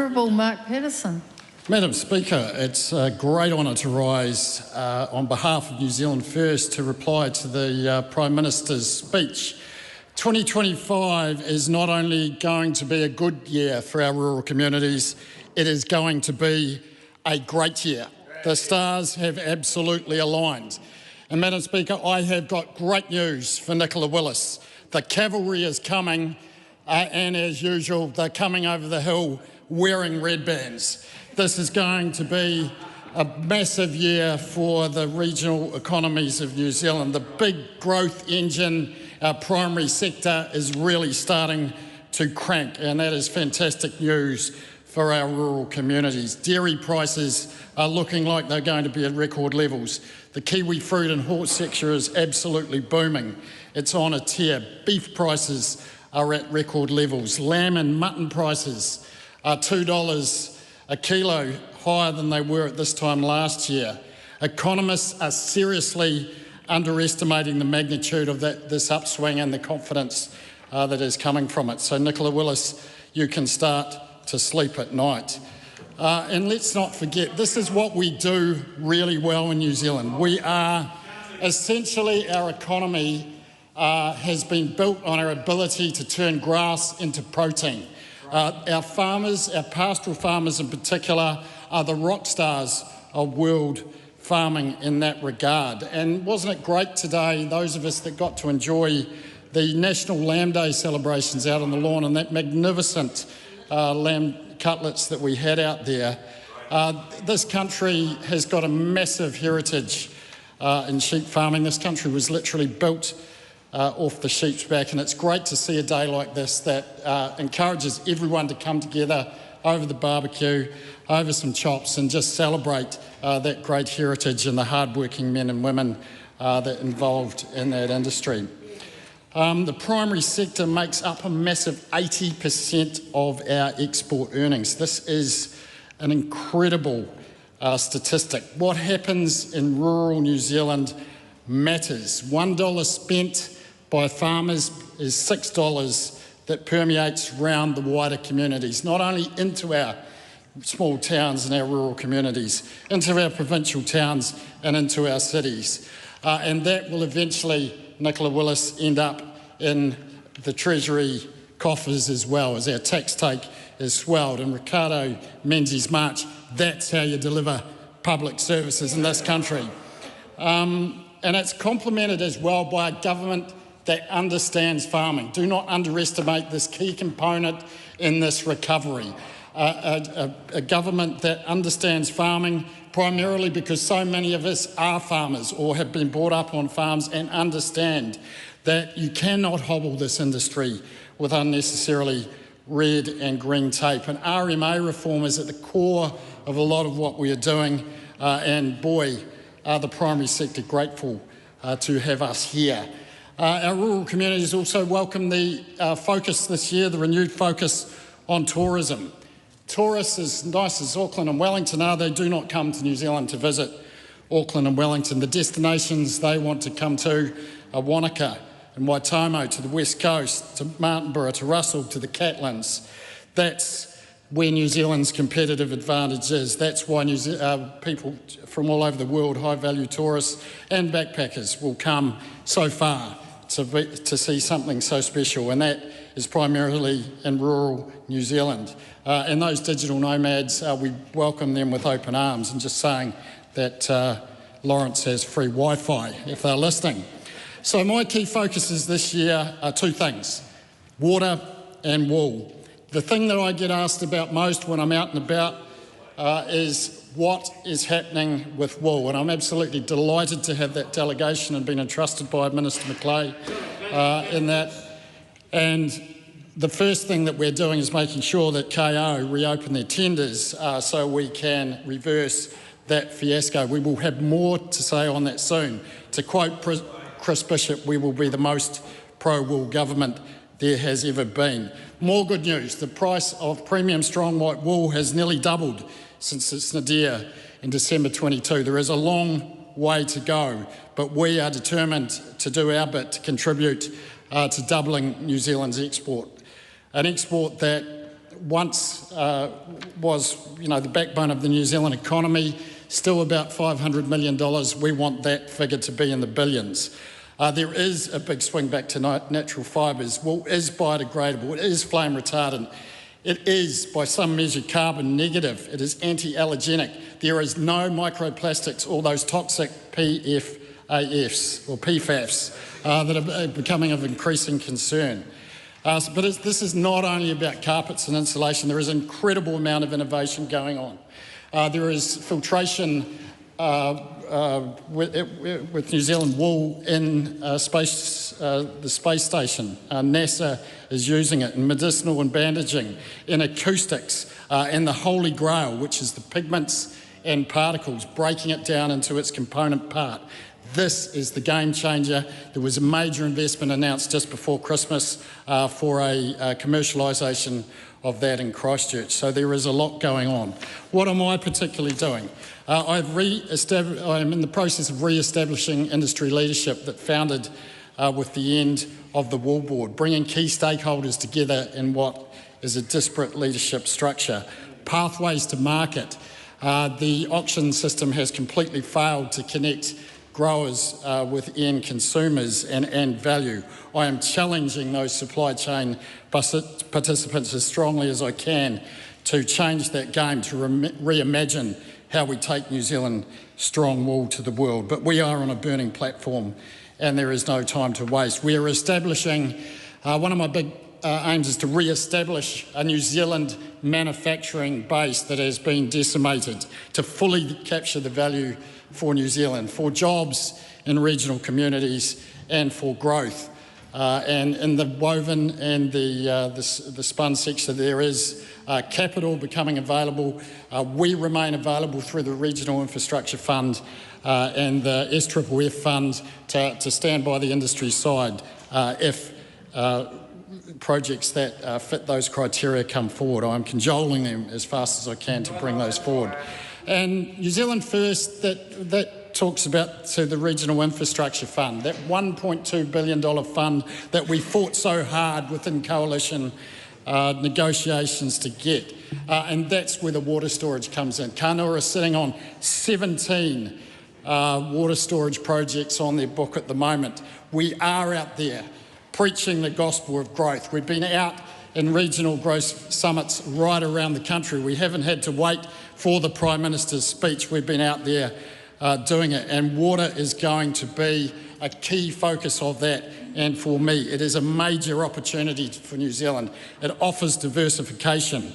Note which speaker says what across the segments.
Speaker 1: Honourable Mark Patterson.
Speaker 2: Madam Speaker, it's a great honour to rise on behalf of New Zealand First to reply to the Prime Minister's speech. 2025 is not only going to be a good year for our rural communities, it is going to be a great year. The stars have absolutely aligned. And Madam Speaker, I have got great news for Nicola Willis. The cavalry is coming, and as usual, they're coming over the hill wearing red bands. This is going to be a massive year for the regional economies of New Zealand. The big growth engine, our primary sector, is really starting to crank, and that is fantastic news for our rural communities. Dairy prices are looking like they're going to be at record levels. The kiwi fruit and horse sector is absolutely booming. It's on a tear. Beef prices are at record levels. Lamb and mutton prices are $2 a kilo higher than they were at this time last year. Economists are seriously underestimating the magnitude of this upswing and the confidence that is coming from it. So Nicola Willis, you can start to sleep at night. And let's not forget, this is what we do really well in New Zealand. We are essentially, our economy has been built on our ability to turn grass into protein. Our farmers, our pastoral farmers in particular, are the rock stars of world farming in that regard. And wasn't it great today, those of us that got to enjoy the National Lamb Day celebrations out on the lawn and that magnificent lamb cutlets that we had out there. This country has got a massive heritage in sheep farming. This country was literally built off the sheep's back, and it's great to see a day like this that encourages everyone to come together over the barbecue, over some chops, and just celebrate that great heritage and the hard-working men and women that are involved in that industry. The primary sector makes up a massive 80% of our export earnings. This is an incredible statistic. What happens in rural New Zealand matters. $1 spent by farmers is $6 that permeates around the wider communities, not only into our small towns and our rural communities, into our provincial towns and into our cities. And that will eventually, Nicola Willis, end up in the Treasury coffers as well, as our tax take is swelled. And Ricardo Menzies March, that's how you deliver public services in this country. And it's complemented as well by a government that understands farming. Do not underestimate this key component in this recovery. A government that understands farming, primarily because so many of us are farmers or have been brought up on farms and understand that you cannot hobble this industry with unnecessarily red and green tape. And RMA reform is at the core of a lot of what we are doing, and boy, are the primary sector grateful to have us here. Our rural communities also welcome the focus this year, the renewed focus on tourism. Tourists, as nice as Auckland and Wellington are, they do not come to New Zealand to visit Auckland and Wellington. The destinations they want to come to are Wanaka and Waitomo, to the West Coast, to Martinborough, to Russell, to the Catlins. That's where New Zealand's competitive advantage is. That's why people from all over the world, high-value tourists and backpackers, will come so far to see something so special, and that is primarily in rural New Zealand. And those digital nomads, we welcome them with open arms, and just saying that Lawrence has free Wi-Fi if they're listening. So my key focuses this year are two things: water and wool. The thing that I get asked about most when I'm out and about is what is happening with wool, and I'm absolutely delighted to have that delegation and been entrusted by Minister Macleay in that. And the first thing that we're doing is making sure that KO reopen their tenders so we can reverse that fiasco. We will have more to say on that soon. To quote Chris Bishop, we will be the most pro-wool government there has ever been. More good news, the price of premium strong white wool has nearly doubled since its nadir in December 22. There is a long way to go, but we are determined to do our bit to contribute to doubling New Zealand's export. An export that once was, the backbone of the New Zealand economy, still about $500 million. We want that figure to be in the billions. There is a big swing back to natural fibres. Wool is biodegradable, it is flame retardant, it is, by some measure, carbon negative, it is anti-allergenic. There is no microplastics or those toxic PFAS or PFAS that are becoming of increasing concern. But this is not only about carpets and insulation, there is an incredible amount of innovation going on. There is filtration with New Zealand wool in the space station. NASA is using it in medicinal and bandaging, in acoustics, and the holy grail, which is the pigments and particles, breaking it down into its component part. This is the game changer. There was a major investment announced just before Christmas for a commercialisation of that in Christchurch. So there is a lot going on. What am I particularly doing? I'm in the process of re-establishing industry leadership that founded with the end of the Wool Board, bringing key stakeholders together in what is a disparate leadership structure. Pathways to market. The auction system has completely failed to connect growers with end consumers and value. I am challenging those supply chain participants as strongly as I can to change that game, to reimagine how we take New Zealand strong wool to the world. But we are on a burning platform and there is no time to waste. We are establishing, one of my big aims is to re-establish a New Zealand manufacturing base that has been decimated, to fully capture the value for New Zealand, for jobs in regional communities and for growth. And in the woven and the spun sector, there is capital becoming available. We remain available through the Regional Infrastructure Fund and the SFFF Fund to stand by the industry side if projects that fit those criteria come forward. I'm cajoling them as fast as I can to bring those forward. And New Zealand First, that talks about the Regional Infrastructure Fund, that $1.2 billion fund that we fought so hard within coalition negotiations to get. And that's where the water storage comes in. Kānua is sitting on 17 water storage projects on their book at the moment. We are out there preaching the gospel of growth. We've been out in regional growth summits right around the country. We haven't had to wait for the Prime Minister's speech. We've been out there doing it, and water is going to be a key focus of that. And for me, it is a major opportunity for New Zealand. It offers diversification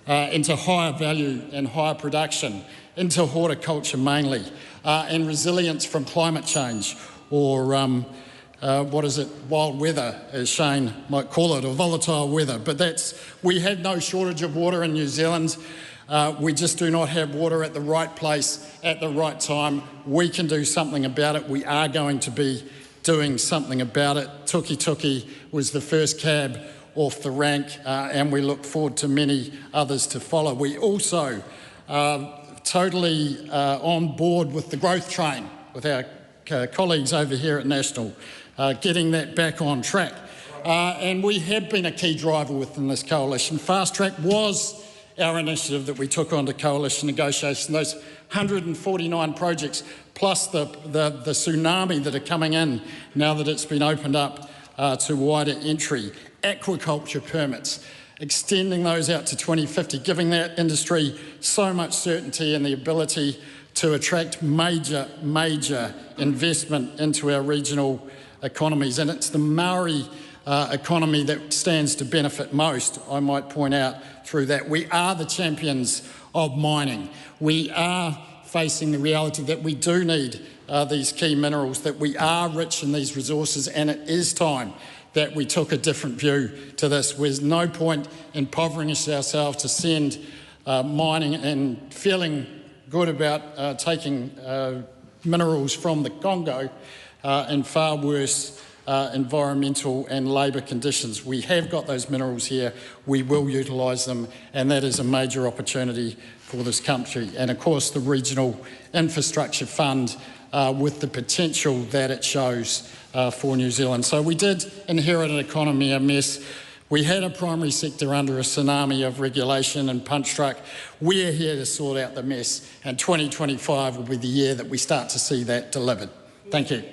Speaker 2: into higher value and higher production, into horticulture mainly, and resilience from climate change, or wild weather, as Shane might call it, or volatile weather. But we have no shortage of water in New Zealand. We just do not have water at the right place at the right time. We can do something about it. We are going to be doing something about it. Tuki Tuki was the first cab off the rank, and we look forward to many others to follow. We also totally on board with the growth train with our colleagues over here at National, getting that back on track. And we have been a key driver within this coalition. Fast Track was our initiative that we took onto coalition negotiation, those 149 projects, plus the tsunami that are coming in now that it's been opened up to wider entry. Aquaculture permits, extending those out to 2050, giving that industry so much certainty and the ability to attract major investment into our regional economies. And it's the Maori economy that stands to benefit most, I might point out, through that. We are the champions of mining. We are facing the reality that we do need these key minerals, that we are rich in these resources, and it is time that we took a different view to this. There's no point impoverishing ourselves to send mining and feeling good about taking minerals from the Congo in far worse environmental and labour conditions. We have got those minerals here, we will utilise them, and that is a major opportunity for this country. And of course the Regional Infrastructure Fund with the potential that it shows for New Zealand. So we did inherit an economy a mess. We had a primary sector under a tsunami of regulation and punch drunk. We're here to sort out the mess, and 2025 will be the year that we start to see that delivered. Thank you.